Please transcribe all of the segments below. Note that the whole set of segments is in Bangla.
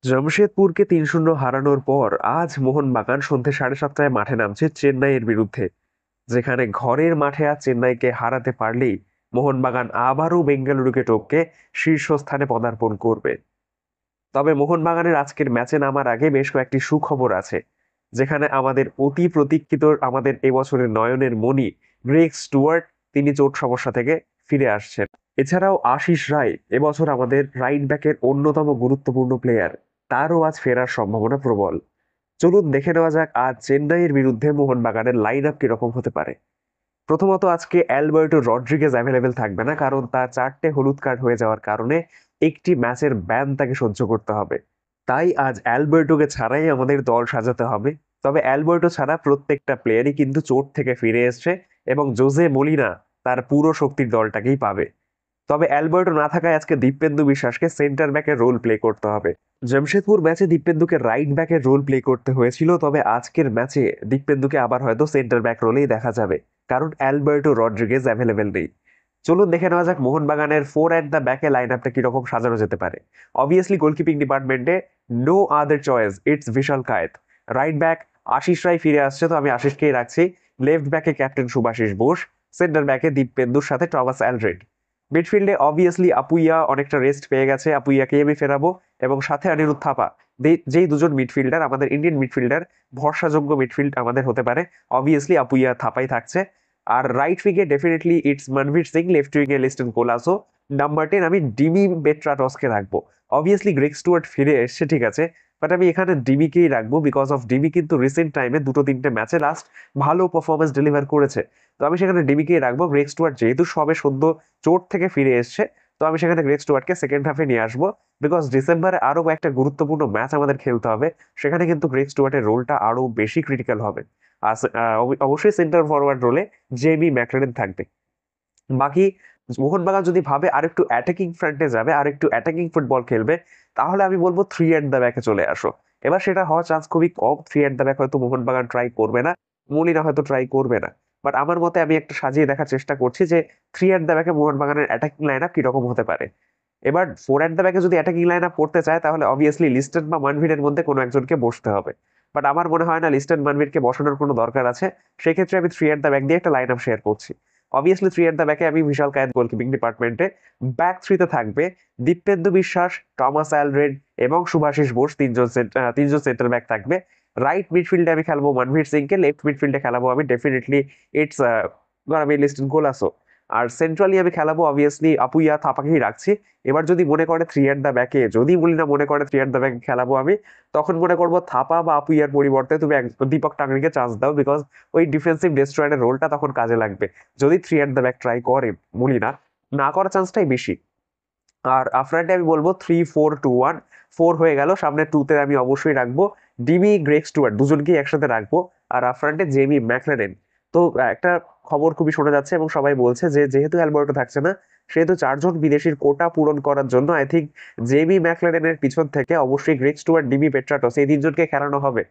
জামশেদপুরকে ৩-০ হারানোর পর আজ মোহনবাগান সন্ধ্যে ৭:৩০টায় মাঠে নামছে চেন্নাইয়ের বিরুদ্ধে। যেখানে ঘরের মাঠে আজ চেন্নাইকে হারাতে পারলেই মোহনবাগান আবারও বেঙ্গালুরুকে টপকে শীর্ষস্থানে পদার্পণ করবে। তবে মোহনবাগানের আজকের ম্যাচে নামার আগে বেশ কয়েকটি সুখবর আছে, যেখানে আমাদের অতি প্রতীক্ষিত আমাদের এবছরের নয়নের মণি গ্রেগ স্টুয়ার্ট তিনি চোট সমস্যা থেকে ফিরে আসছেন। এছাড়াও আশিস রায় এবছর আমাদের রাইট ব্যাকের অন্যতম গুরুত্বপূর্ণ প্লেয়ার, তারও আজ ফেরার সম্ভাবনা প্রবল। চলুন দেখে নেওয়া যাক আজ চেন্নাইয়ের বিরুদ্ধে মোহনবাগানের লাইন আপ কিরকম হতে পারে। প্রথমত আজকে অ্যালবার্টো রড্রিগেজ অ্যাভেলেবেল থাকবে না, কারণ তার 4টে হলুদ কার্ড হয়ে যাওয়ার কারণে একটি ম্যাচের ব্যান তাকে সহ্য করতে হবে। তাই আজ অ্যালবার্টোকে ছাড়াই আমাদের দল সাজাতে হবে। তবে অ্যালবার্টো ছাড়া প্রত্যেকটা প্লেয়ারই কিন্তু চোট থেকে ফিরে এসছে এবং জোজে মলিনা তার পুরো শক্তির দলটাকেই পাবে। তবে অ্যালবার্টো না থাকায় আজকে দীপেন্দু বিশ্বাসকে সেন্টার ব্যাকের রোল প্লে করতে হবে। জামশেদপুর ম্যাচে দীপেন্দুকে রাইট ব্যাকের রোল প্লে করতে হয়েছিল, তবে আজকের ম্যাচে দীপেন্দুকে আবার হয়তো সেন্টার ব্যাক রোলেই দেখা যাবে, কারণ অ্যালবার্টো রড্রিগেজ অ্যাভেলেবেল নেই। চলুন দেখে নেওয়া যাক মোহনবাগানের ফোর অ্যাট দ্য ব্যাকে লাইন আপটা কিরকম সাজানো যেতে পারে। অবভিয়াসলি গোলকিপিং ডিপার্টমেন্টে no other choice, it's Vishal Kaith. Right back Ashish Rai ফিরে আসছে, তো আমি আশিসকেই রাখছি। লেফট ব্যাকে ক্যাপ্টেন সুভাশিস বোস, সেন্টার ব্যাকে দীপেন্দুর সাথে টমাস অ্যালড্রেড। মিডফিল্ডে অবভিয়াসলি আপুইয়া অনেকটা রেস্ট পেয়ে গেছে, আপুইয়াকে আমি ফেরাবো এবং সাথে অনিরুদ্ধ থাপা। যেই দুজন মিডফিল্ডার আমাদের ইন্ডিয়ান মিডফিল্ডার, ভরসাযোগ্য মিডফিল্ড আমাদের হতে পারে, অবভিয়াসলি আপুইয়া থাপাই থাকছে। আর রাইট উইংয়ে definitely it's Manvir Singh, left উইংয়ে লিস্টন কোলাসো। নাম্বার 10 আমি ডিমি বেট্রাটসকে রাখবো। অবভিয়াসলি গ্রেগ স্টুয়ার্ট ফিরে এসছে ঠিক আছে, বাট আমি এখানে ডিমিকেই রাখবো বিকজ অফ ডিমি কিন্তু রিসেন্ট টাইমে 2-3টে ম্যাচে লাস্ট ভালো পারফরমেন্স ডেলিভার করেছে। তো আমি সেখানে ডিমিকেই রাখবো। গ্রেগ স্টুয়ার্ট যেহেতু সবে সদ্য চোট থেকে ফিরে এসছে, তো আমি সেখানে গ্রেগ স্টুয়ার্টকে সেকেন্ড হাফে নিয়ে আসবো। বিকজ ডিসেম্বরে আরো একটা গুরুত্বপূর্ণ ম্যাচ আমাদের খেলতে হবে, সেখানে কিন্তু গ্রেগ স্টুয়ার্টের রোলটা আরো বেশি ক্রিটিক্যাল হবে। আর অবশ্যই সেন্টার ফরওয়ার্ড রোলে জেমি ম্যাকলেন থাকবে। বাকি মোহনবাগান যদি ভাবে আরেকটু অ্যাটাকিং ফ্রন্টে যাবে, আরেকটু অ্যাটাকিং ফুটবল খেলবে, তাহলে আমি বলবো থ্রি অ্যাট দ্য ব্যাকে চলে আসো। এবার সেটা হওয়ার চান্স খুবই কম। থ্রি অ্যাট দ্য ব্যাক হয়তো মোহনবাগান ট্রাই করবে না, মলিনা হয়তো ট্রাই করবে না। বাট আমার মতে আমি একটা সাজিয়ে দেখার চেষ্টা করছি যে থ্রি অ্যাট দ্য ব্যাকে মোহনবাগানের অ্যাটাকিং লাইন আপ কিরকম হতে পারে। এবার ফোর অ্যাট দ্য ব্যাকে যদি অ্যাটাকিং লাইন আপ করতে চায়, তাহলে অবভিয়াসলি লিস্টন বা মানভিরের মধ্যে কোনো একজনকে বসতে হবে। বাট আমার মনে হয় না লিস্টন মানভিরকে বসানোর কোনো দরকার আছে। সেক্ষেত্রে আমি থ্রি অ্যাট দ্য ব্যাক দিয়ে একটা লাইন আপ শেয়ার করছি। অবভিয়াসলি থ্রি এট দ্য ব্যাকে আমি বিশাল কায়েত গোলকিপিং ডিপার্টমেন্টে। ব্যাক থ্রিতে থাকবে দীপেন্দু বিশ্বাস, টমাস অ্যালড্রেড এবং শুভাশিস বোস, তিনজন সেন্টার ব্যাক থাকবে। রাইট মিডফিল্ডে আমি খেলবো মনভীর সিংকে, লেফট মিডফিল্ডে খেলাবো আমি ডেফিনেটলি ইটস আমি লিস্টন কোলাসো। আর সেন্ট্রালি আমি খেলাবো অবভিয়াসলি আপুইয়া থাপাকেই রাখছি। এবার যদি মনে করে থ্রি এট দ্য ব্যাকে, যদি বলি না মনে করে থ্রি এট দ্য ব্যাকে খেলাবো আমি, তখন মনে করবো থাপা বা আপুইয়ার পরিবর্তে তুমি দীপক টাংরিকে চান্স দাও, বিকজ ওই ডিফেন্সিভ ডেস্ট্রয়ারের রোলটা তখন কাজে লাগবে যদি three at the back try করে। বলি না, না করার চান্সটাই বেশি। আর আফটারটে আমি বলবো 3-4-2-1। 4 হয়ে গেল, সামনে 2তে আমি অবশ্যই রাখবো ডিমি গ্রেগ স্টুয়ার্ট, দুজনকেই একসাথে রাখবো। আর আফটারটে জেমি ম্যাকলেন। তো একটা খবর খুবই শোনা যাচ্ছে এবং সবাই বলছে যে যেহেতু অ্যালবার্টো থাকছে না, সেহেতু 4জন বিদেশির কোটা পূরণ করার জন্য আই থিঙ্ক জেমি ম্যাকলেনের পিছন থেকে অবশ্যই গ্রেগ স্টুয়ার্ট, ডিমি পেট্রাটস এই তিনজনকে খেলানো হবে।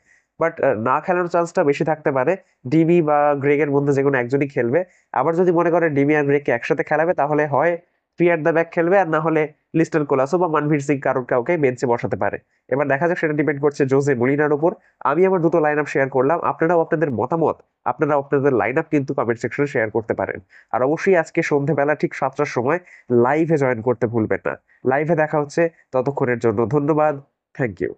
বাট না খেলানোর চান্সটা বেশি থাকতে পারে, ডিমি বা গ্রেগের মধ্যে যে কোনো একজনই খেলবে। আবার যদি মনে করে ডিমি আর গ্রেগকে একসাথে খেলাবে, তাহলে হয় থ্রি অ্যাট দ্য ব্যাক খেলবে, আর না হলে লিস্টন কোলাসো বা মানভীর সিং কারোর কাউকে বেঞ্চে বসাতে পারে। এবার দেখা যাক, সেটা ডিপেন্ড করছে জোজে মলিনার উপর। আমি আমার দুটো লাইন আপ শেয়ার করলাম, আপনারাও আপনাদের মতামত, আপনারা আপনাদের লাইন আপ কিন্তু কমেন্ট সেকশনে শেয়ার করতে পারেন। আর অবশ্যই আজকে সন্ধ্যেবেলা ঠিক 7টার সময় লাইভে জয়েন করতে ভুলবেন না। লাইভে দেখা হচ্ছে, ততক্ষণের জন্য ধন্যবাদ। Thank you.